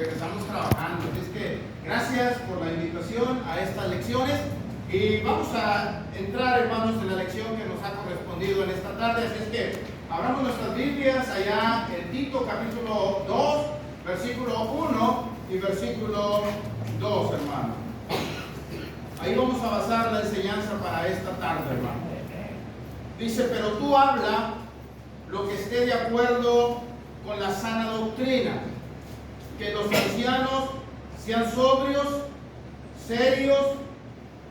regresamos trabajando. Así es que gracias por la invitación a estas lecciones y vamos a entrar, hermanos, en la lección que nos ha correspondido en esta tarde. Así es que abramos nuestras Biblias allá en Tito capítulo 2, versículo 1 y versículo 2, hermano. Ahí vamos a basar la enseñanza para esta tarde, hermano. Dice: pero tú habla lo que esté de acuerdo con la sana doctrina, que los ancianos sean sobrios, serios,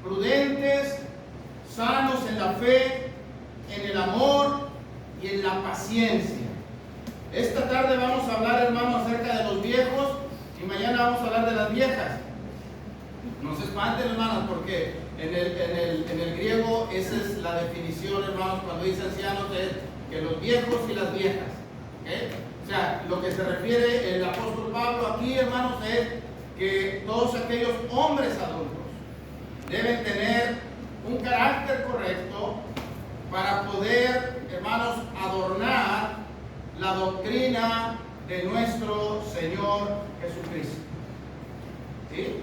prudentes, sanos en la fe, en el amor y en la paciencia. Esta tarde vamos a hablar, hermano, acerca de los viejos y mañana vamos a hablar de las viejas. No se espanten, hermanos, porque en el griego esa es la definición, hermanos, cuando dice ancianos, es que los viejos y las viejas. ¿Okay? O sea, lo que se refiere el apóstol Pablo aquí, hermanos, es que todos aquellos hombres adultos deben tener un carácter correcto para poder, hermanos, adornar la doctrina de nuestro Señor Jesucristo. ¿Sí?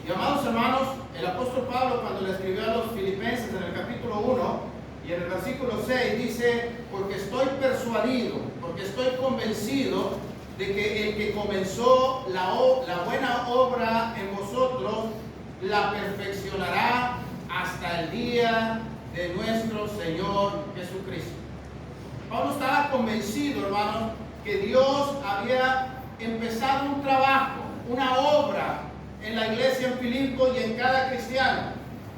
Y amados hermanos, el apóstol Pablo, cuando le escribió a los filipenses en el capítulo 1 y en el versículo 6, dice: porque estoy persuadido, porque estoy convencido de que el que comenzó la buena obra en vosotros la perfeccionará hasta el día de nuestro Señor Jesucristo. Pablo estaba convencido, hermanos, que Dios había empezado un trabajo, una obra en la iglesia en Filipo y en cada cristiano,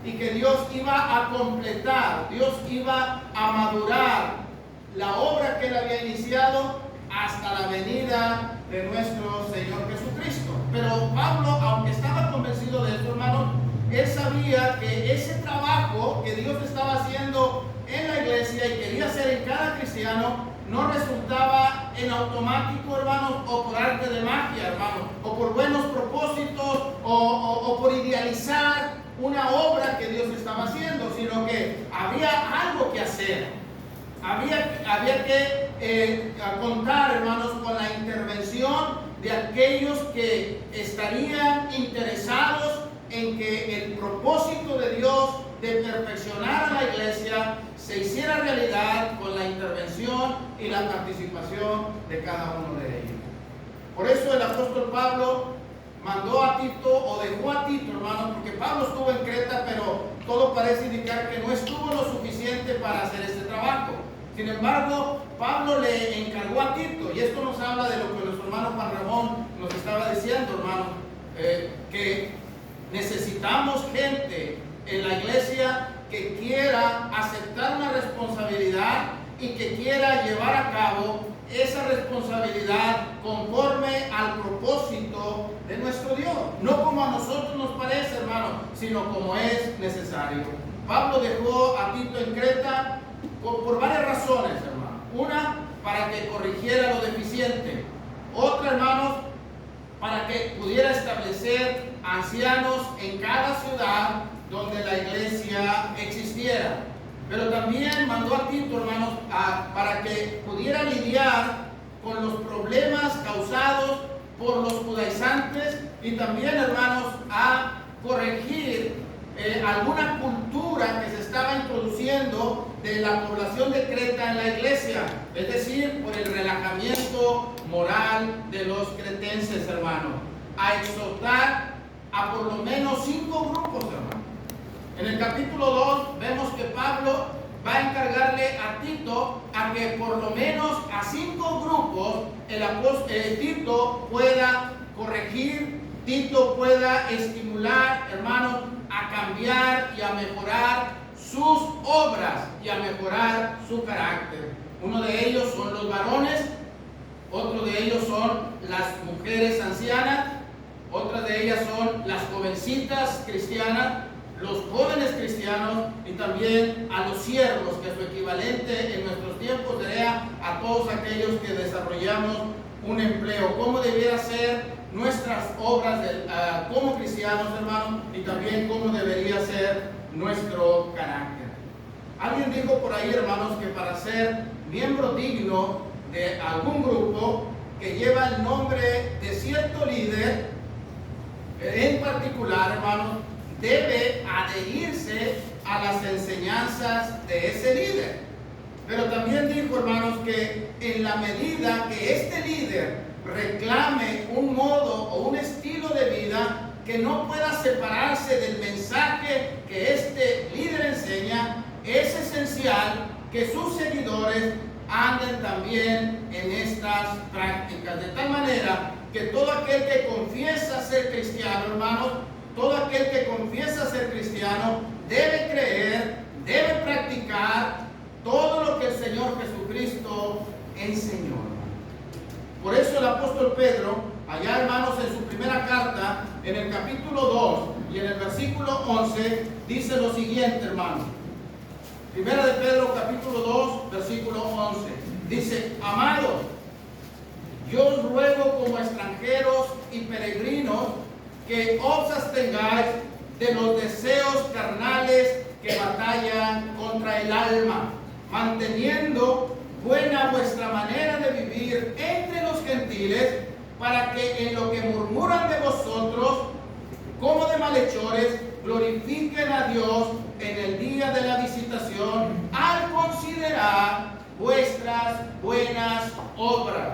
y que Dios iba a completar, Dios iba a madurar la obra que él había iniciado hasta la venida de nuestro Señor Jesucristo. Pero Pablo, aunque estaba convencido de esto, hermano, él sabía que ese trabajo que Dios estaba haciendo en la iglesia y quería hacer en cada cristiano no resultaba en automático, hermanos, o por arte de magia, hermanos, o por buenos propósitos, o por idealizar una obra que Dios estaba haciendo, sino que había algo que hacer. Había que contar, hermanos, con la intervención de aquellos que estarían interesados en que el propósito de Dios de perfeccionar a la iglesia se hiciera realidad con la intervención y la participación de cada uno de ellos. Por eso el apóstol Pablo mandó a Tito, o dejó a Tito, hermanos, porque Pablo estuvo en Creta, pero todo parece indicar que no estuvo lo suficiente para hacer este trabajo. Sin embargo, Pablo le encargó a Tito, y esto nos habla de lo que nuestro hermano Juan Ramón nos estaba diciendo, hermano, que necesitamos gente en la iglesia que quiera aceptar una responsabilidad y que quiera llevar a cabo esa responsabilidad conforme al propósito de nuestro Dios. No como a nosotros nos parece, hermano, sino como es necesario. Pablo dejó a Tito en Creta por varias razones, hermano. Una, para que corrigiera lo deficiente. Otra, hermanos, para que pudiera establecer ancianos en cada ciudad donde la iglesia existiera. Pero también mandó a Tito, hermanos, para que pudiera lidiar con los problemas causados por los judaizantes y también, hermanos, a corregir alguna cultura que se estaba introduciendo de la población de Creta en la iglesia, es decir, por el relajamiento moral de los cretenses, hermano, a exhortar a por lo menos 5 grupos, hermano. En el capítulo 2 vemos que Pablo va a encargarle a Tito a que por lo menos a 5 grupos Tito pueda corregir, Tito pueda estimular, hermanos, a cambiar y a mejorar sus obras y a mejorar su carácter. Uno de ellos son los varones, otro de ellos son las mujeres ancianas, otra de ellas son las jovencitas cristianas, los jóvenes cristianos y también a los siervos, que su equivalente en nuestros tiempos sería a todos aquellos que desarrollamos un empleo. ¿Cómo debiera ser nuestras obras como cristianos, hermanos? Y también cómo debería ser nuestro carácter. Alguien dijo por ahí, hermanos, que para ser miembro digno de algún grupo que lleva el nombre de cierto líder, hermanos, debe adherirse a las enseñanzas de ese líder. Pero también dijo, hermanos, que en la medida que este líder reclame un modo o un estilo de vida que no pueda separarse del mensaje que este líder enseña, es esencial que sus seguidores anden también en estas prácticas. De tal manera que todo aquel que confiesa ser cristiano, hermanos, todo aquel que confiesa ser cristiano debe creer, debe practicar todo lo que el Señor Jesucristo enseñó. Por eso el apóstol Pedro, allá, hermanos, en su primera carta, en el capítulo 2 y en el versículo 11, dice lo siguiente, hermanos. Primera de Pedro, capítulo 2, versículo 11. Dice: amados, yo os ruego como extranjeros y peregrinos que os abstengáis de los deseos carnales que batallan contra el alma, manteniendo buena vuestra manera de vivir entre los gentiles, para que en lo que murmuran de vosotros, como de malhechores, glorifiquen a Dios en el día de la visitación, al considerar vuestras buenas obras.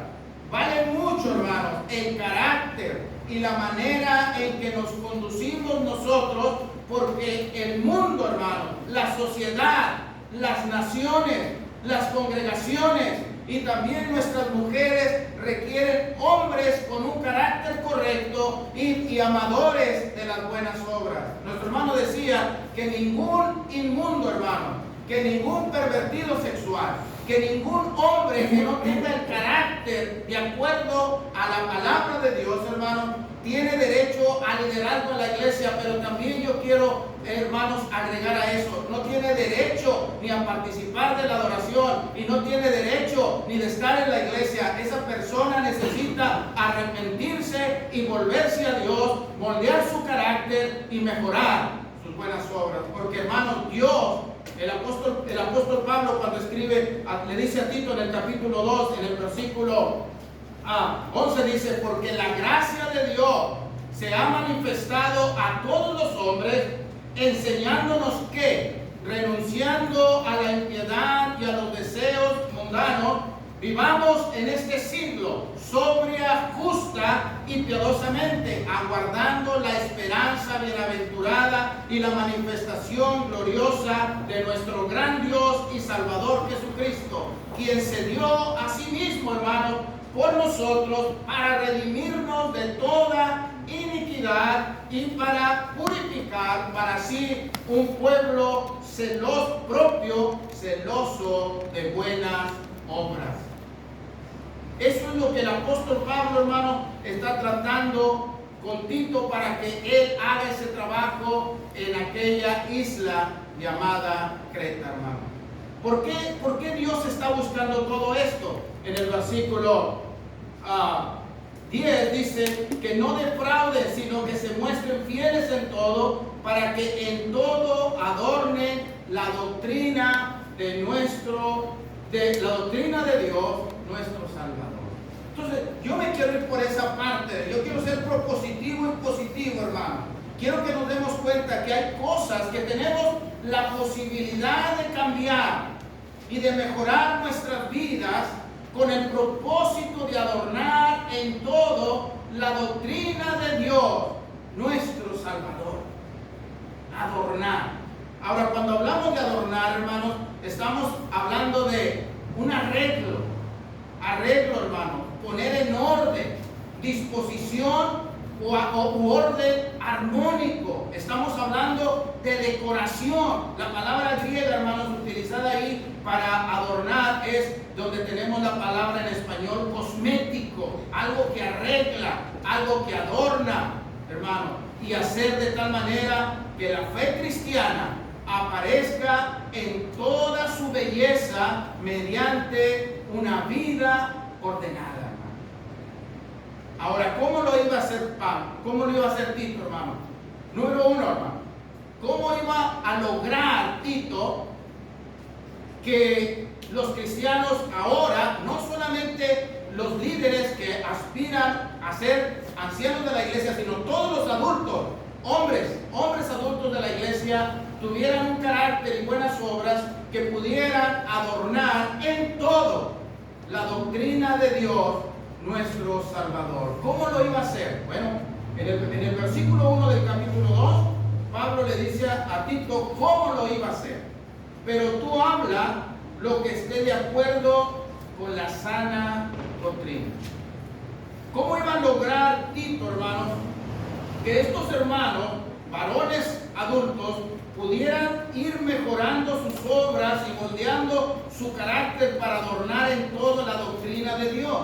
Vale mucho, hermanos, el carácter y la manera en que nos conducimos nosotros, porque el mundo, hermanos, la sociedad, las naciones, las congregaciones y también nuestras mujeres requieren hombres con un carácter correcto y amadores de las buenas obras. Nuestro hermano decía que ningún inmundo, hermano, que ningún pervertido sexual, que ningún hombre que no tenga el carácter de acuerdo a la palabra de Dios, hermano, tiene derecho a liderazgo en la iglesia. Pero también yo quiero, hermanos, agregar a eso: no tiene derecho ni a participar de la adoración y no tiene derecho ni de estar en la iglesia. Esa persona necesita arrepentirse y volverse a Dios, moldear su carácter y mejorar sus buenas obras. Porque, hermanos, Dios, el apóstol Pablo, cuando escribe, le dice a Tito en el capítulo 2, en el versículo 11, dice: porque la gracia de Dios se ha manifestado a todos los hombres, enseñándonos que, renunciando a la impiedad y a los deseos mundanos, vivamos en este siglo sobria, justa y piadosamente, aguardando la esperanza bienaventurada y la manifestación gloriosa de nuestro gran Dios y Salvador Jesucristo, quien se dio a sí mismo, hermano, por nosotros, para redimirnos de toda iniquidad y para purificar para sí un pueblo celoso, propio, celoso de buenas obras. Eso es lo que el apóstol Pablo, hermano, está tratando con Tito, para que él haga ese trabajo en aquella isla llamada Creta, hermano. ¿Por qué Dios está buscando todo esto? En el versículo 10 dice que no defrauden, sino que se muestren fieles en todo, para que en todo adornen la doctrina de la doctrina de Dios, nuestro Salvador. Entonces, yo me quiero ir por esa parte. Yo quiero ser propositivo y positivo, hermano. Quiero que nos demos cuenta que hay cosas que tenemos la posibilidad de cambiar y de mejorar nuestras vidas, con el propósito de adornar en todo la doctrina de Dios, nuestro Salvador. Adornar. Ahora, cuando hablamos de adornar, hermanos, estamos hablando de un arreglo, hermano, poner en orden, disposición u orden armónico. Estamos hablando de decoración. La palabra griega, hermanos, utilizada ahí para adornar es donde tenemos la palabra en español cosmético, algo que arregla, algo que adorna, hermano, y hacer de tal manera que la fe cristiana aparezca en toda su belleza mediante una vida ordenada. Ahora, ¿cómo lo iba a hacer Pablo? ¿Cómo lo iba a hacer Tito, hermano? Número uno, hermano, ¿cómo iba a lograr Tito que los cristianos ahora, no solamente los líderes que aspiran a ser ancianos de la iglesia, sino todos los adultos, hombres adultos de la iglesia tuvieran un carácter y buenas obras que pudieran adornar en todo la doctrina de Dios, nuestro Salvador. ¿Cómo lo iba a hacer? Bueno, en el versículo 1 del capítulo 2, Pablo le dice a Tito cómo lo iba a hacer. Pero tú habla lo que esté de acuerdo con la sana doctrina. ¿Cómo iba a lograr Tito, hermanos, que estos hermanos, varones adultos, pudieran ir mejorando sus obras y moldeando su carácter para adornar en toda la doctrina de Dios?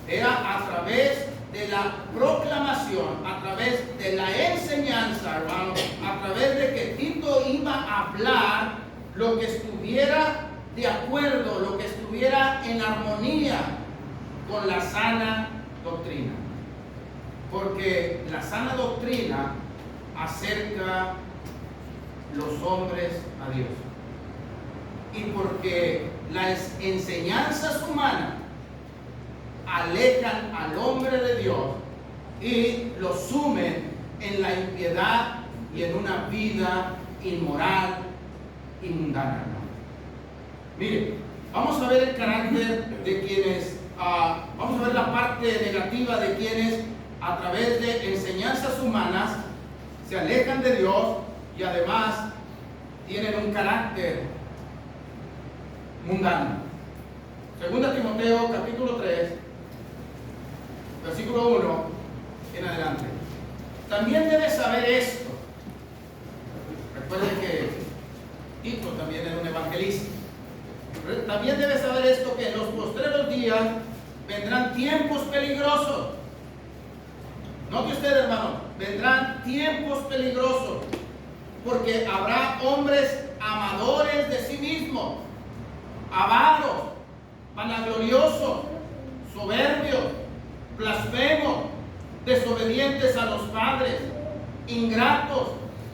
Era a través de la proclamación, a través de la enseñanza, hermanos, a través de que Tito iba a hablar lo que estuviera de acuerdo, lo que estuviera en armonía con la sana doctrina. Porque la sana doctrina acerca los hombres a Dios. Y porque las enseñanzas humanas alejan al hombre de Dios y lo sumen en la impiedad y en una vida inmoral y mundana. Mire, vamos a ver el carácter de quienes, vamos a ver la parte negativa de quienes a través de enseñanzas humanas se alejan de Dios y además tienen un carácter mundano. Segunda Timoteo capítulo 3, versículo 1 en adelante. También debes saber esto. Recuerden que Tito también era un evangelista. También debes saber esto, que en los postreros días vendrán tiempos peligrosos. Note usted, hermano, vendrán tiempos peligrosos, porque habrá hombres amadores de sí mismos, avaros, vanagloriosos, soberbios, blasfemos, desobedientes a los padres, ingratos,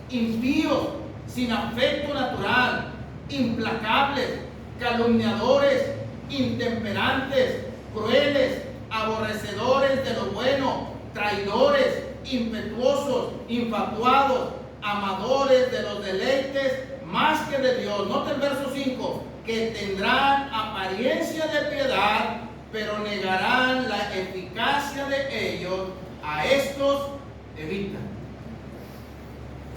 impíos, sin afecto natural, implacables, calumniadores, intemperantes, crueles, aborrecedores de lo bueno, traidores, impetuosos, infatuados, amadores de los deleites más que de Dios. Nota el verso 5, que tendrán apariencia de piedad, pero negarán la eficacia de ellos. A estos evita.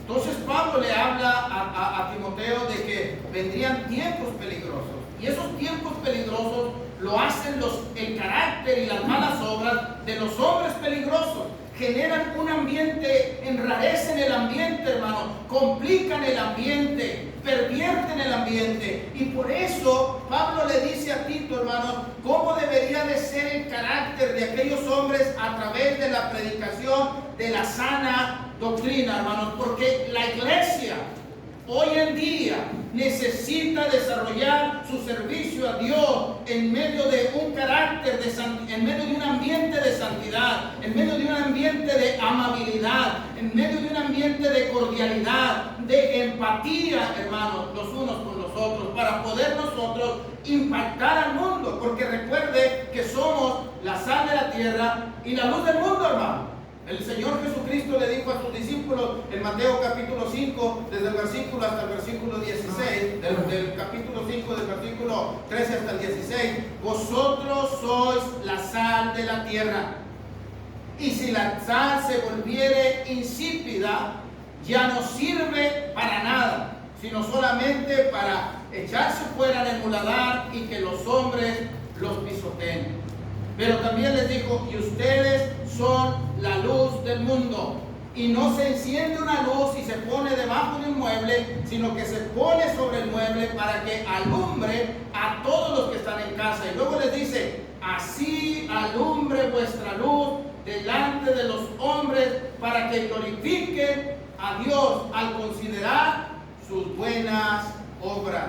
Entonces Pablo le habla a Timoteo de que vendrían tiempos peligrosos, y esos tiempos peligrosos lo hacen el carácter y las malas obras de los hombres peligrosos. Generan un ambiente, enrarecen el ambiente, hermano, complican el ambiente, pervierten el ambiente. Y por eso Pablo le dice a Tito, hermano, cómo debería de ser el carácter de aquellos hombres a través de la predicación de la sana doctrina, hermanos. Porque la iglesia hoy en día necesita desarrollar su servicio a Dios en medio de un carácter en medio de un ambiente de santidad, en medio de un ambiente de amabilidad, en medio de un ambiente de cordialidad, de empatía, hermanos, los unos con los otros, para poder nosotros impactar al mundo. Porque recuerde que somos la sal de la tierra y la luz del mundo, hermano. El Señor Jesucristo le dijo a sus discípulos en Mateo capítulo 5, desde el versículo hasta el versículo 16, del capítulo 5, del versículo 13 hasta el 16, vosotros sois la sal de la tierra, y si la sal se volviere insípida, ya no sirve para nada, sino solamente para echarse fuera en el muladar y que los hombres los pisoteen. Pero también les dijo, y ustedes son la luz del mundo. Y no se enciende una luz y se pone debajo de un mueble, sino que se pone sobre el mueble para que alumbre a todos los que están en casa. Y luego les dice, así alumbre vuestra luz delante de los hombres, para que glorifiquen a Dios al considerar sus buenas obras.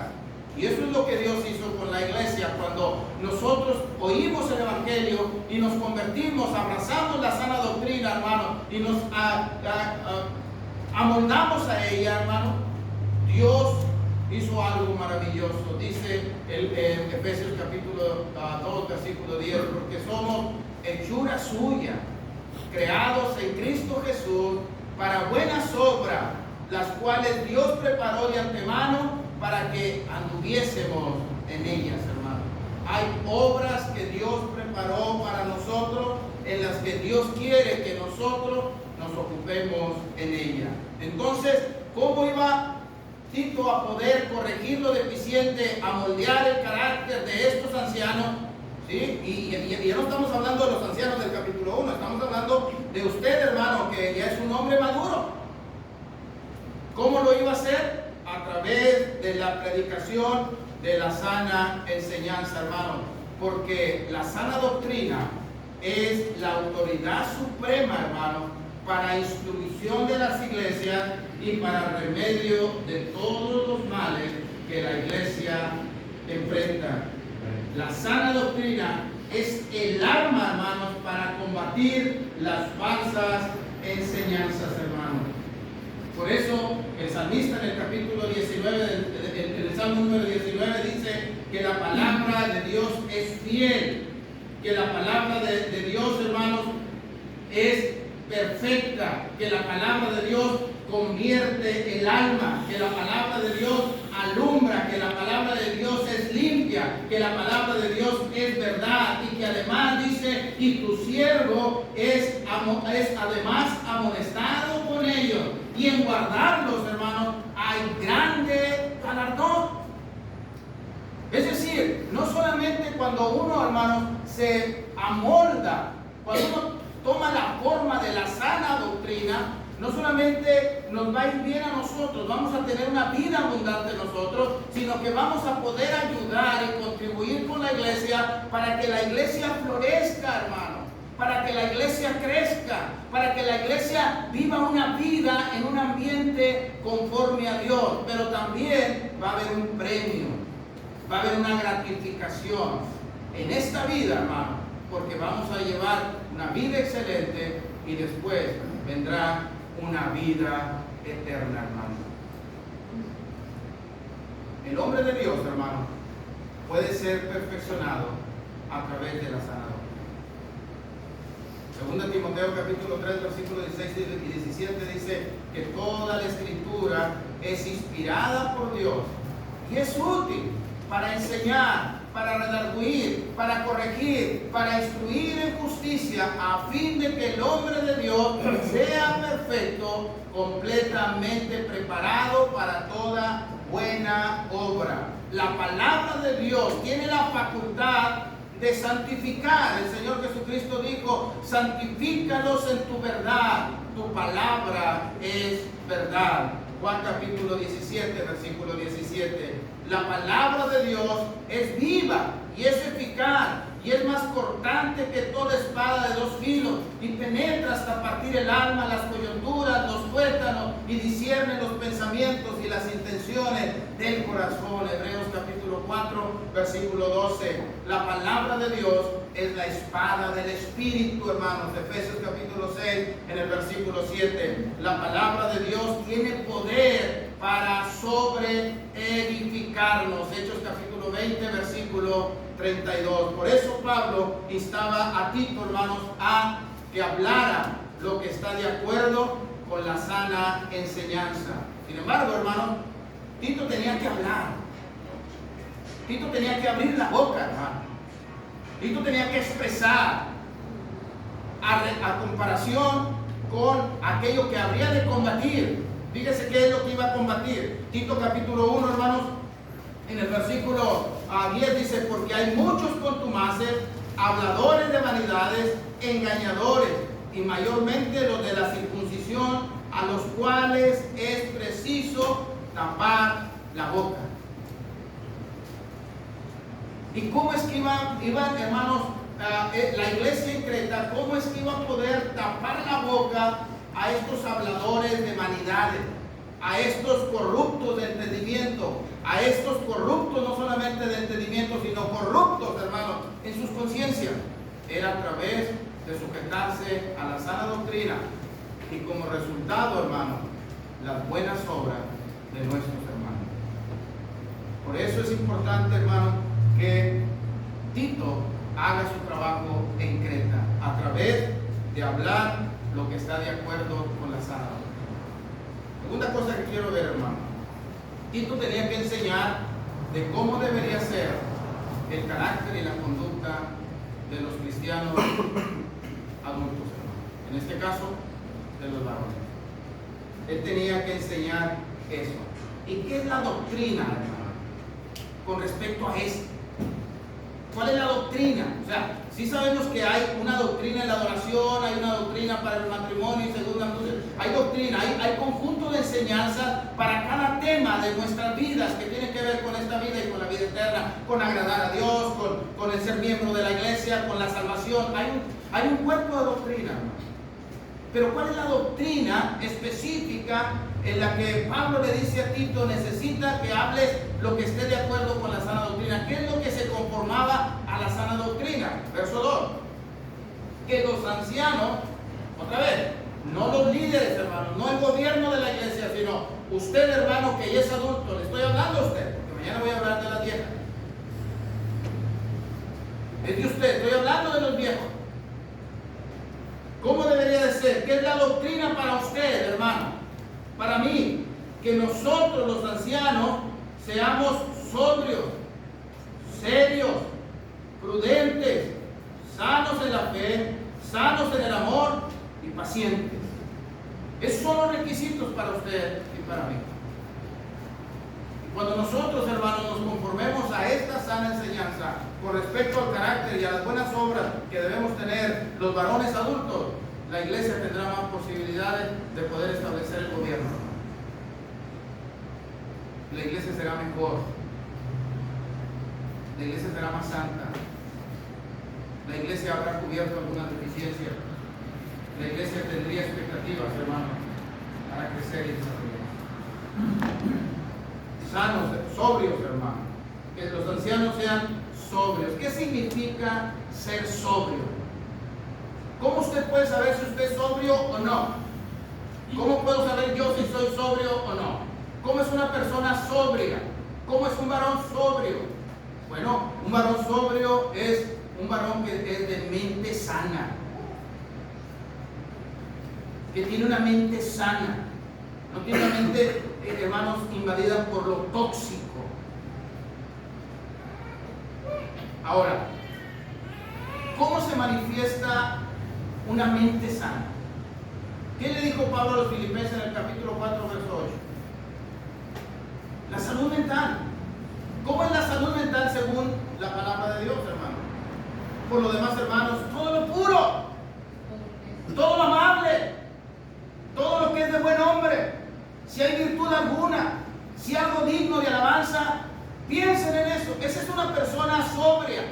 Y eso es lo que Dios hizo con la iglesia cuando nosotros oímos el Evangelio y nos convertimos, abrazamos la sana doctrina, hermano, y nos amoldamos a ella, hermano. Dios hizo algo maravilloso. Dice en Efesios capítulo 2, versículo 10, porque somos hechura suya, creados en Cristo Jesús para buenas obras, las cuales Dios preparó de antemano para que anduviésemos en ellas, hermano. Hay obras que Dios preparó para nosotros, en las que Dios quiere que nosotros nos ocupemos en ellas. Entonces, ¿cómo iba Tito a poder corregir lo deficiente, a moldear el carácter de estos ancianos? ¿Sí? Y ya no estamos hablando de los ancianos del capítulo 1, estamos hablando de usted, hermano, que ya es un hombre maduro. ¿Cómo lo iba a hacer? A través de la predicación de la sana enseñanza, hermano. Porque la sana doctrina es la autoridad suprema, hermano, para instrucción de las iglesias y para remedio de todos los males que la iglesia enfrenta. La sana doctrina es el arma, hermanos, para combatir las falsas enseñanzas, hermanos. Por eso el salmista en el capítulo 19, en el Salmo número 19, dice que la palabra de Dios es fiel, que la palabra de Dios, hermanos, es perfecta, que la palabra de Dios convierte el alma, que la palabra de Dios alumbra, que la palabra de Dios es limpia, que la palabra de Dios es verdad, y que además dice, y tu siervo es además amonestado con ellos, y en guardarlos, hermanos, hay grande galardón. Es decir, no solamente cuando uno, hermanos, se amolda, cuando uno toma la forma de la sana doctrina, no solamente nos va a ir bien a nosotros, vamos a tener una vida abundante nosotros, sino que vamos a poder ayudar y contribuir con la iglesia para que la iglesia florezca, hermano, para que la iglesia crezca, para que la iglesia viva una vida en un ambiente conforme a Dios. Pero también va a haber un premio, va a haber una gratificación en esta vida, hermano, porque vamos a llevar una vida excelente y después vendrá una vida eterna, hermano. El hombre de Dios, hermano, puede ser perfeccionado a través de la sana doctrina. 2 Timoteo capítulo 3, versículos 16 y 17 dice que toda la escritura es inspirada por Dios y es útil para enseñar, para redarguir, para corregir, para instruir en justicia, a fin de que el hombre de Dios sea perfecto, completamente preparado para toda buena obra. La palabra de Dios tiene la facultad de santificar. El Señor Jesucristo dijo, santifícalos en tu verdad, tu palabra es verdad. Juan capítulo 17, versículo 17. La palabra de Dios es viva y es eficaz y es más cortante que toda espada de dos filos y penetra hasta partir el alma, las coyunturas, los tuétanos y discierne los pensamientos y las intenciones del corazón. Hebreos capítulo 4, versículo 12. La palabra de Dios es la espada del Espíritu, hermanos. Efesios capítulo 6, en el versículo 7. La palabra de Dios tiene poder para sobreedificarnos. Hechos capítulo 20, versículo 32. Por eso Pablo instaba a Tito, hermanos, a que hablara lo que está de acuerdo con la sana enseñanza. Sin embargo, hermanos, Tito tenía que hablar. Tito tenía que abrir la boca, hermano. Tito tenía que expresar a comparación con aquello que habría de combatir. Fíjese qué es lo que iba a combatir. Tito capítulo 1, hermanos, en el versículo 10 dice, porque hay muchos contumaces, habladores de vanidades, engañadores, y mayormente los de la circuncisión, a los cuales es preciso tapar la boca. ¿Y cómo es que iban, hermanos, la iglesia en Creta, cómo es que iba a poder tapar la boca a estos habladores de vanidades, a estos corruptos de entendimiento, a estos corruptos no solamente de entendimiento, sino corruptos, hermanos, en sus conciencias? Era a través de sujetarse a la sana doctrina y como resultado, hermanos, las buenas obras de nuestros hermanos. Por eso es importante, hermanos, que Tito haga su trabajo en Creta a través de hablar lo que está de acuerdo con la sana doctrina. Segunda cosa que quiero ver, hermano. Tito tenía que enseñar de cómo debería ser el carácter y la conducta de los cristianos adultos, hermano. En este caso, de los varones. Él tenía que enseñar eso. ¿Y qué es la doctrina, hermano? Con respecto a esto. ¿Cuál es la doctrina? O sea, sí sabemos que hay una doctrina en la adoración, hay una doctrina para el matrimonio y segunda, hay doctrina, hay conjunto de enseñanzas para cada tema de nuestras vidas que tiene que ver con esta vida y con la vida eterna, con agradar a Dios, con el ser miembro de la iglesia, con la salvación. Hay un cuerpo de doctrina, hermano. Pero ¿cuál es la doctrina específica en la que Pablo le dice a Tito, necesita que hables lo que esté de acuerdo con la sana doctrina? ¿Qué es lo que se conformaba a la sana doctrina? Verso 2. Que los ancianos, otra vez, no los líderes, hermano, no el gobierno de la iglesia, sino usted, hermano, que ya es adulto, le estoy hablando a usted, porque mañana voy a hablar de las viejas. Es de usted, estoy hablando de los viejos. ¿Cómo debería de ser? ¿Qué es la doctrina para usted, hermano? Para mí, que nosotros los ancianos seamos sobrios, serios, prudentes, sanos en la fe, sanos en el amor y pacientes. Esos son los requisitos para usted y para mí. Y cuando nosotros, hermanos, nos conformemos a esta sana enseñanza con respecto al carácter y a las buenas obras que debemos tener los varones adultos, la iglesia tendrá más posibilidades de poder establecer el gobierno. La iglesia será mejor. La iglesia será más santa. La iglesia habrá cubierto algunas deficiencias. La iglesia tendría expectativas, hermanos, para crecer y desarrollar. Sanos, sobrios, hermanos. Que los ancianos sean sobrios. ¿Qué significa ser sobrio? ¿Cómo usted puede saber si usted es sobrio o no? ¿Cómo puedo saber yo si soy sobrio o no? ¿Cómo es una persona sobria? ¿Cómo es un varón sobrio? Bueno, un varón sobrio es un varón que es de mente sana, que tiene una mente sana, no tiene una mente, hermanos, invadida por lo tóxico. Ahora, ¿cómo se manifiesta una mente sana? ¿Qué le dijo Pablo a los filipenses en el capítulo 4, verso 8? La salud mental. ¿Cómo es la salud mental según la palabra de Dios, hermano? Por lo demás, hermanos, todo lo puro, todo lo amable, todo lo que es de buen hombre, si hay virtud alguna, si algo digno de alabanza, piensen en eso. Esa es una persona sobria.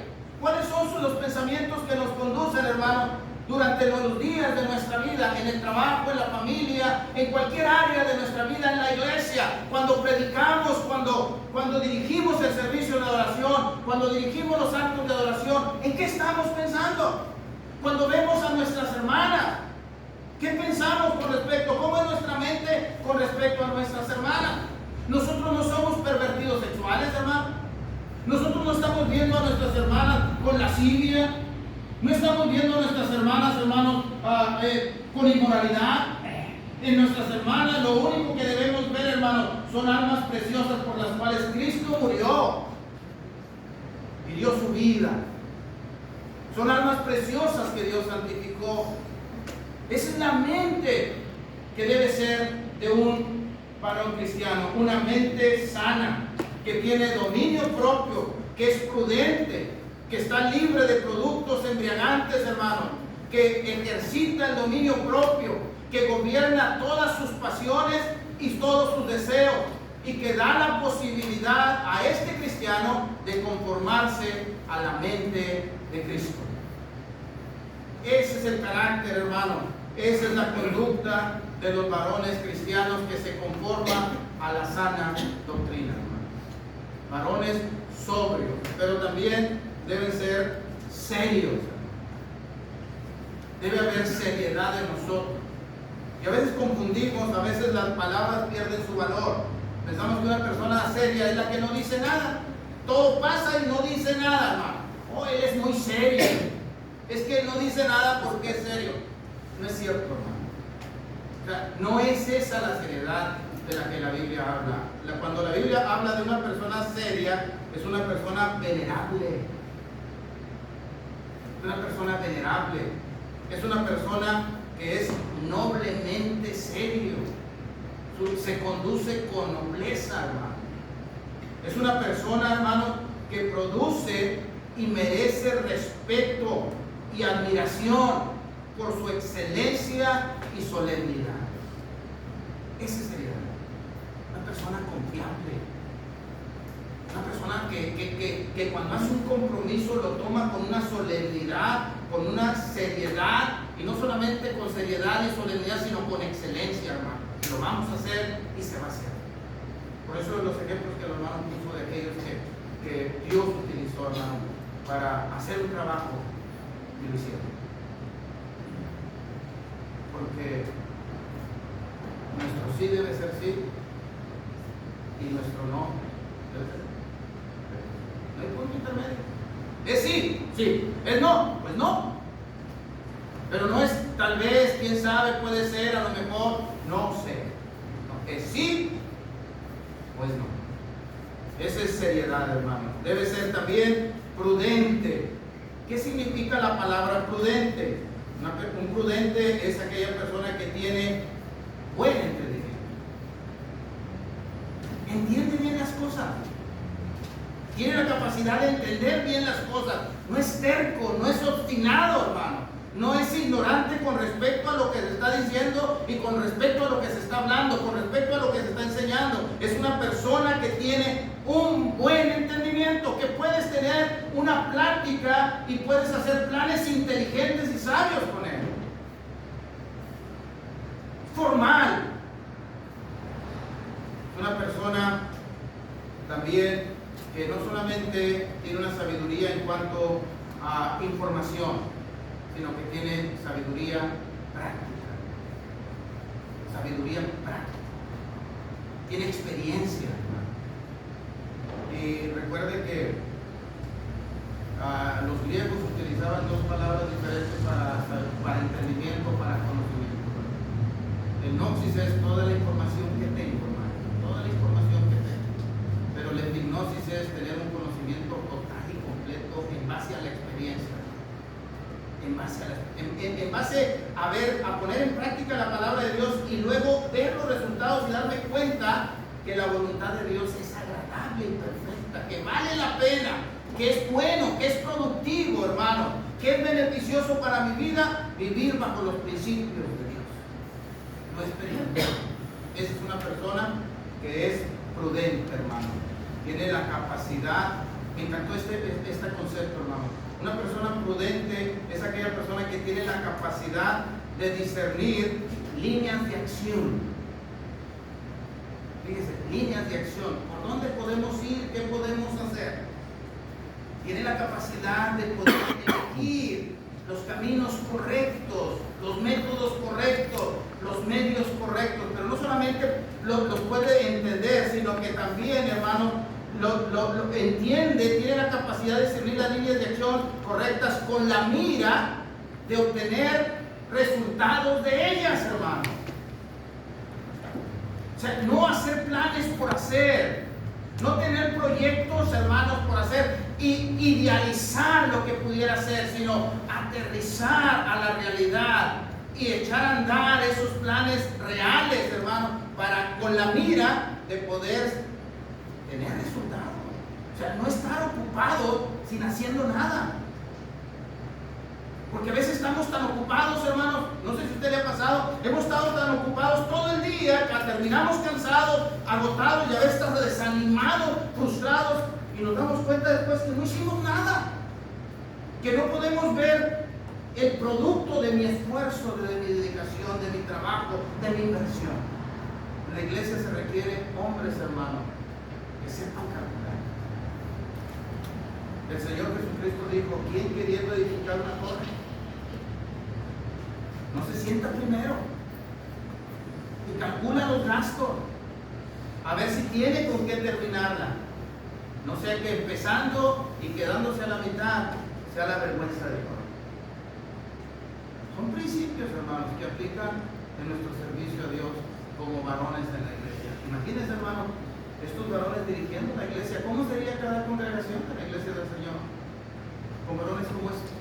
¿Cuáles son los pensamientos que nos conducen, hermano, durante los días de nuestra vida, en el trabajo, en la familia, en cualquier área de nuestra vida, en la iglesia, cuando predicamos, cuando dirigimos el servicio de adoración, cuando dirigimos los actos de adoración? ¿En qué estamos pensando? Cuando vemos a nuestras hermanas, ¿qué pensamos con respecto? ¿Cómo es nuestra mente con respecto a nuestras hermanas? Nosotros no somos pervertidos sexuales, hermano. Nosotros no estamos viendo a nuestras hermanas con lascivia. No estamos viendo a nuestras hermanas, hermanos, con inmoralidad. En nuestras hermanas lo único que debemos ver, hermanos, son almas preciosas por las cuales Cristo murió y dio su vida. Son almas preciosas que Dios santificó. Esa es la mente que debe ser de un varón cristiano. Una mente sana, que tiene dominio propio, que es prudente, que está libre de productos embriagantes, hermano, que ejercita el dominio propio, que gobierna todas sus pasiones y todos sus deseos, y que da la posibilidad a este cristiano de conformarse a la mente de Cristo. Ese es el carácter, hermano. Esa es la conducta de los varones cristianos que se conforman a la sana doctrina, hermano. Varones sobrios, pero también deben ser serios. Debe haber seriedad en nosotros. Y a veces confundimos, a veces las palabras pierden su valor. Pensamos que una persona seria es la que no dice nada. Todo pasa y no dice nada, hermano. Oh, él es muy serio. Es que él no dice nada porque es serio. No es cierto, hermano. O sea, no es esa la seriedad de la que la Biblia habla. Cuando la Biblia habla de una persona seria, es una persona venerable. Una persona venerable. Es una persona que es noblemente serio. Se conduce con nobleza, hermano. Es una persona, hermano, que produce y merece respeto y admiración por su excelencia y solemnidad. Esa sería una persona confiable. Una persona que cuando hace un compromiso lo toma con una solemnidad, con una seriedad, y no solamente con seriedad y solemnidad, sino con excelencia, hermano. Lo vamos a hacer y se va a hacer. Por eso los ejemplos que el hermano puso de aquellos que Dios utilizó, hermano, para hacer un trabajo, y lo hicieron. Porque nuestro sí debe ser sí y nuestro no debe ser no. No hay punto intermedio. Es sí, sí. Es no, pues no. Pero no es tal vez, quién sabe, puede ser, a lo mejor, no sé. No, es sí, pues no. Esa es seriedad, hermano. Debe ser también prudente. ¿Qué significa la palabra prudente? Un prudente es aquella persona que tiene buen entendimiento. Entiende bien las cosas. Tiene la capacidad de entender bien las cosas. No es terco, no es obstinado, hermano. No es ignorante con respecto a lo que se está diciendo y con respecto a lo que se está hablando, con respecto a lo que se está enseñando. Es una persona que tiene un buen entendimiento, que puedes tener una plática y puedes hacer planes inteligentes y sabios con él. Formal. Una persona también que no solamente tiene una sabiduría en cuanto a información, sino que tiene sabiduría práctica. Sabiduría práctica. Tiene experiencia. Y recuerde que los griegos utilizaban dos palabras diferentes para entendimiento, para conocimiento. El noxis es toda la información que tengo, hermano. Toda la información que tengo. Pero la epignosis es tener un conocimiento total y completo en base a la experiencia. En base a poner en práctica la palabra de Dios y luego ver los resultados y darme cuenta que la voluntad de Dios es agradable y perfecta, que vale la pena, que es bueno, que es productivo, hermano, que es beneficioso para mi vida vivir bajo los principios de Dios. Lo experimento. Esa es una persona que es prudente, hermano. Tiene la capacidad. Me encantó este concepto, hermano. Una persona prudente es aquella persona que tiene la capacidad de discernir líneas de acción. Fíjese, líneas de acción. ¿Por dónde podemos ir? ¿Qué podemos hacer? Tiene la capacidad de poder elegir los caminos correctos, los métodos correctos, los medios correctos. Pero no solamente los puede entender, sino que también, hermano, lo entiende, tiene la capacidad de discernir las líneas de acción correctas con la mira de obtener resultados de ellas, hermano. O sea, no hacer planes por hacer, no tener proyectos, hermanos, por hacer y idealizar lo que pudiera ser, sino aterrizar a la realidad y echar a andar esos planes reales, hermano, con la mira de poder tener resultados. O sea, no estar ocupado sin haciendo nada. Porque a veces estamos tan ocupados, hermanos, no sé si a usted le ha pasado, hemos estado tan ocupados todo el día que terminamos cansados, agotados y a veces estamos desanimados, frustrados, y nos damos cuenta después que no hicimos nada, que no podemos ver el producto de mi esfuerzo, de mi dedicación, de mi trabajo, de mi inversión. En la iglesia se requieren hombres, hermanos, que sepan calcular. El Señor Jesucristo dijo: ¿quién queriendo edificar una torre no se sienta primero y calcula los gastos a ver si tiene con qué terminarla? No sea que empezando y quedándose a la mitad sea la vergüenza de todo. Son principios, hermanos, que aplican en nuestro servicio a Dios como varones en la iglesia. Imagínense, hermano, estos varones dirigiendo la iglesia. ¿Cómo sería cada congregación de la iglesia del Señor? Con varones como estos.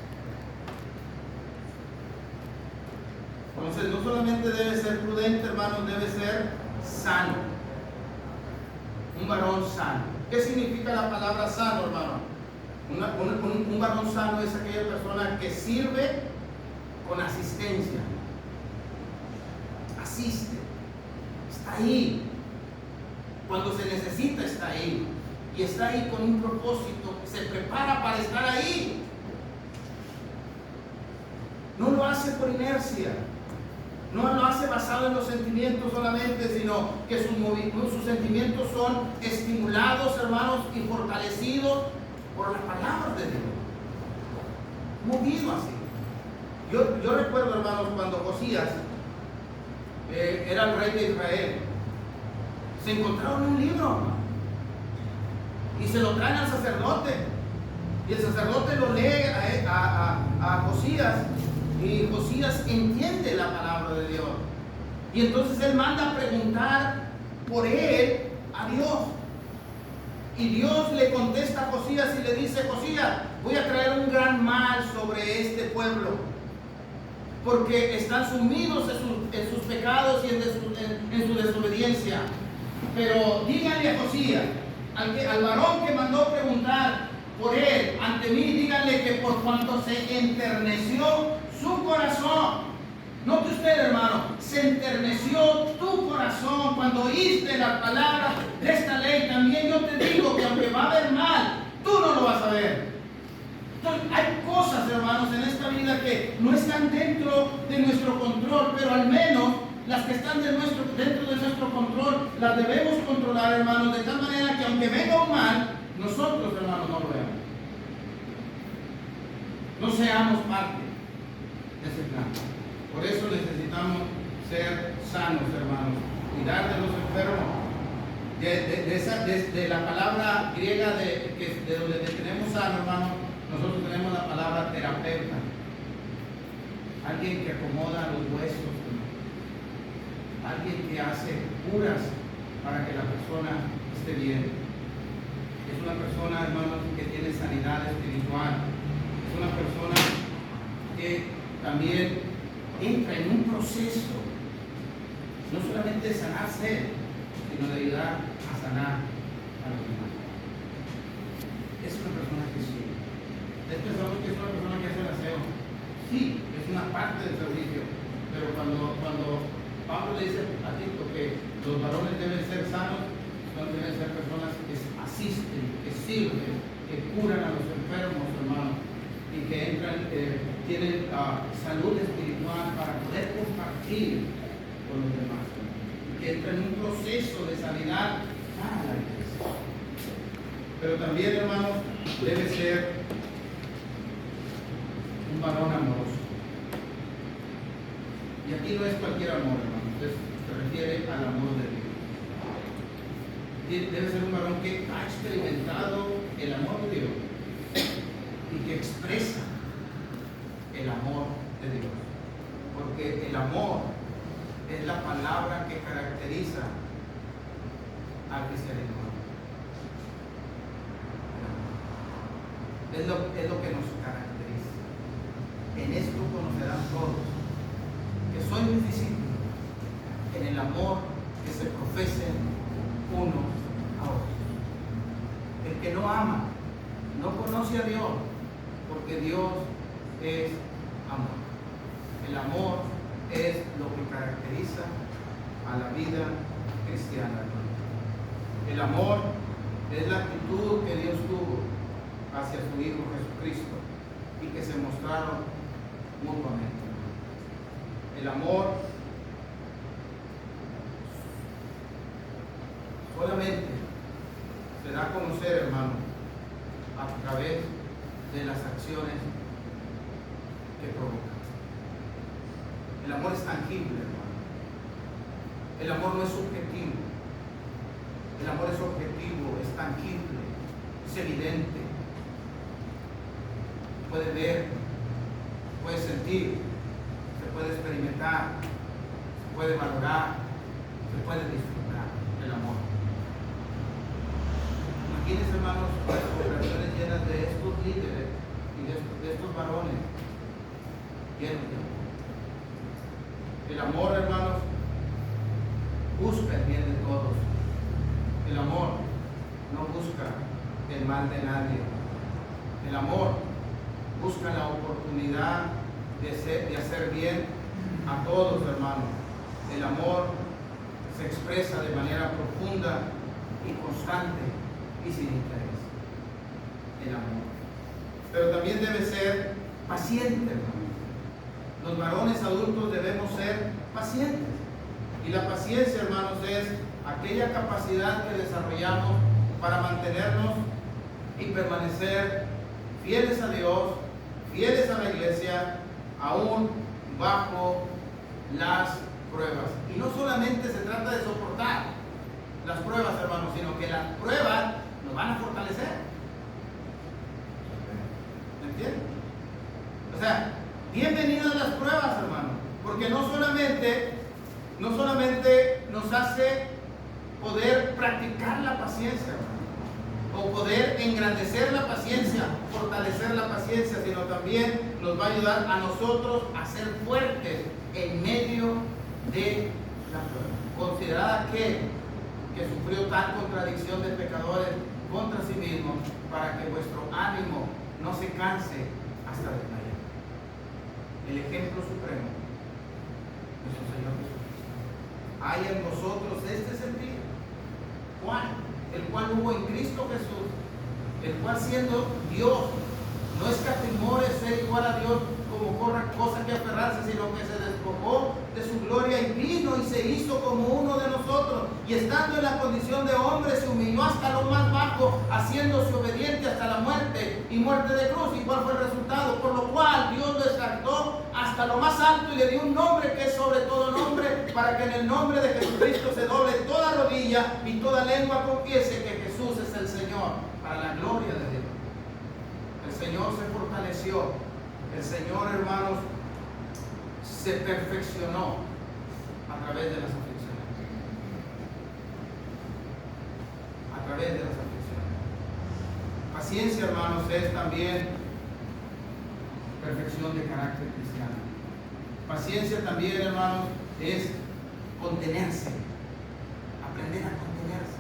Entonces, no solamente debe ser prudente, hermanos, debe ser sano. Un varón sano. ¿Qué significa la palabra sano, hermano? Un varón sano es aquella persona que sirve con asistencia. Asiste. Está ahí. Cuando se necesita, está ahí. Y está ahí con un propósito. Se prepara para estar ahí. No lo hace por inercia. No lo hace basado en los sentimientos solamente, sino que sus sentimientos son estimulados, hermanos, y fortalecidos por la palabra de Dios. Movido así. Yo recuerdo, hermanos, cuando Josías era el rey de Israel, se encontraron un libro, hermano, y se lo traen al sacerdote. Y el sacerdote lo lee a Josías. Y Josías entiende la palabra de Dios. Y entonces él manda a preguntar por él a Dios. Y Dios le contesta a Josías y le dice: Josías, voy a traer un gran mal sobre este pueblo, porque están sumidos en sus pecados y en su desobediencia. Pero díganle a Josías, al varón que mandó preguntar por él ante mí, díganle que por cuanto se enterneció su corazón. Note usted, hermano, se enterneció tu corazón cuando oíste la palabra de esta ley. También yo te digo que aunque va a haber mal, tú no lo vas a ver. Entonces, hay cosas, hermanos, en esta vida que no están dentro de nuestro control, pero al menos las que están dentro de nuestro control las debemos controlar, hermanos, de tal manera que aunque venga un mal, nosotros, hermanos, no lo veamos. No seamos parte de ese plan. Por eso necesitamos ser sanos, hermanos, cuidar de los enfermos. De la palabra griega de donde tenemos sano, hermano, nosotros tenemos la palabra terapeuta. Alguien que acomoda los huesos, hermano. Alguien que hace curas para que la persona esté bien. Es una persona, hermanos, que tiene sanidad espiritual. Es una persona que también entra en un proceso, no solamente de sanarse, sino de ayudar a sanar a los demás. Es una persona que sí. Pensamos que es una persona que hace el aseo. Sí, es una parte del servicio. Pero cuando Pablo le dice a Tito que los varones deben ser sanos, deben ser personas que asisten, que sirven, que curan a los enfermos, hermanos, y que entran, tienen salud espiritual para poder compartir con los demás, y que entran en un proceso de sanidad para la iglesia. Pero también, hermanos, debe ser un varón amoroso. Y aquí no es cualquier amor, hermano, se refiere al amor de Dios. Debe ser un varón que ha experimentado el amor de Dios y que expresa el amor de Dios, porque el amor es la palabra que caracteriza al cristianismo. Es lo que nos caracteriza. En esto conocerán todos que soy mis discípulos, en el amor que se profesen unos a otros. El que no ama no conoce a Dios, porque Dios es amor. El amor es lo que caracteriza a la vida cristiana. El amor es la actitud que Dios tuvo hacia su Hijo Jesucristo y que se mostraron mutuamente. El amor solamente se da a conocer, hermano, a través de las acciones que provoca. El amor es tangible, hermano. El amor no es subjetivo. El amor es objetivo, es tangible, es evidente. Puede ver, puede sentir, puede experimentar, se puede valorar, se puede disfrutar el amor. Imagínense, hermanos, las congregaciones llenas de estos líderes y de estos varones llenos de amor. El amor, hermanos, busca el bien de todos. El amor no busca el mal de nadie. El amor busca la oportunidad de hacer bien a todos, hermanos. El amor se expresa de manera profunda y constante y sin interés. El amor. Pero también debe ser paciente, hermanos. Los varones adultos debemos ser pacientes. Y la paciencia, hermanos, es aquella capacidad que desarrollamos para mantenernos y permanecer fieles a Dios, fieles a la iglesia, aún bajo las pruebas. Y no solamente se trata de soportar las pruebas, hermanos, sino que las pruebas nos van a fortalecer. ¿Me entienden? O sea, bienvenidas las pruebas, hermanos, porque no solamente nos hace poder practicar la paciencia, hermano, o poder engrandecer la paciencia, fortalecer la paciencia, sino también nos va a ayudar a nosotros a ser fuertes en medio de la prueba. Considerad aquel que sufrió tal contradicción de pecadores contra sí mismos, para que vuestro ánimo no se canse hasta desmayar. El ejemplo supremo, nuestro Señor Jesucristo. Hay en vosotros este sentir, ¿cuál? El cual hubo en Cristo Jesús, el cual siendo Dios, no escatimó de ser igual a Dios como cosa que aferrarse, sino que se despojó de su gloria y vino y se hizo como uno de nosotros, y estando en la condición de hombre se humilló hasta lo más bajo, haciéndose obediente hasta la muerte y muerte de cruz. ¿Y cuál fue el resultado? Por lo cual Dios lo exaltó hasta lo más alto y le dio un nombre que es sobre todo nombre, para que en el nombre de Jesucristo se doble toda rodilla y toda lengua confiese que Jesús es el Señor, para la gloria de Dios. El Señor se fortaleció. El Señor, hermanos, se perfeccionó a través de las aflicciones. A través de las aflicciones. Paciencia, hermanos, es también perfección de carácter cristiano. Paciencia también, hermanos, es contenerse. Aprender a contenerse.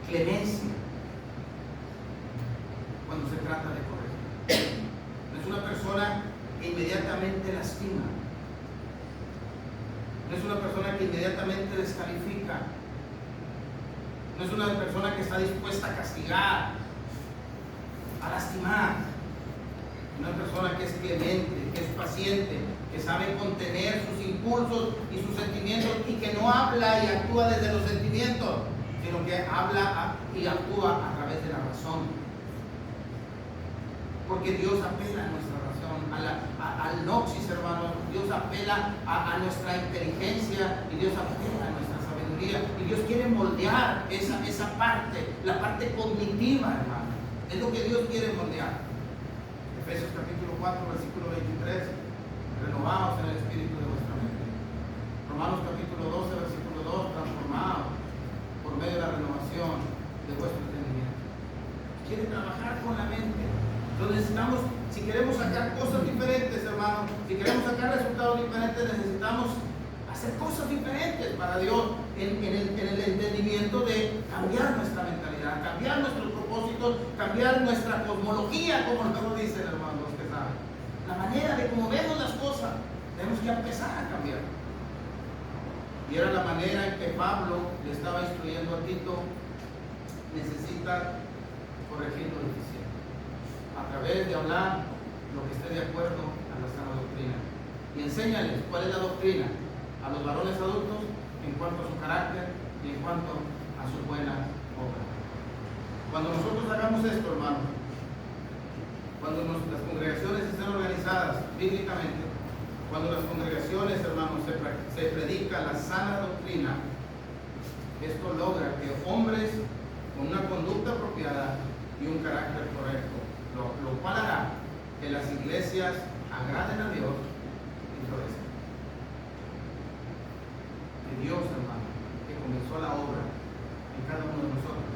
Clemencia. Cuando se trata de corregir. No es una persona que inmediatamente lastima. No es una persona que inmediatamente descalifica. No es una persona que está dispuesta a castigar, a lastimar. Una persona que es clemente, que es paciente, que sabe contener sus impulsos y sus sentimientos, y que no habla y actúa desde los sentimientos, sino que habla y actúa a través de la razón. Porque Dios apela a nuestra razón, al noxis, hermano. Dios apela a nuestra inteligencia, y Dios apela a nuestra sabiduría, y Dios quiere moldear esa parte, la parte cognitiva, hermano. Es lo que Dios quiere moldear. Efesios capítulo 4, versículo 23. Renovados en el espíritu de vuestra mente. Romanos capítulo 12, versículo 2. Transformados por medio de la renovación de vuestro entendimiento. Quiere trabajar con la mente. Entonces necesitamos, si queremos sacar cosas diferentes, hermanos, si queremos sacar resultados diferentes, necesitamos hacer cosas diferentes para Dios en el entendimiento de cambiar nuestra mentalidad, cambiar nuestros propósitos, cambiar nuestra cosmología, como luego dicen, hermanos, que saben. La manera de cómo vemos las cosas, tenemos que empezar a cambiar. Y era la manera en que Pablo le estaba instruyendo a Tito: necesita corregir lo deficiente, a través de hablar lo que esté de acuerdo a la sana doctrina. Y enséñales cuál es la doctrina a los varones adultos en cuanto a su carácter y en cuanto a sus buenas obras. Cuando nosotros hagamos esto, hermanos, cuando las congregaciones estén organizadas bíblicamente, cuando las congregaciones, hermanos, se predica la sana doctrina, esto logra que hombres con una conducta apropiada y un carácter correcto, lo cual hará que las iglesias agraden a Dios y florezcan. Que Dios, hermano, que comenzó la obra en cada uno de nosotros,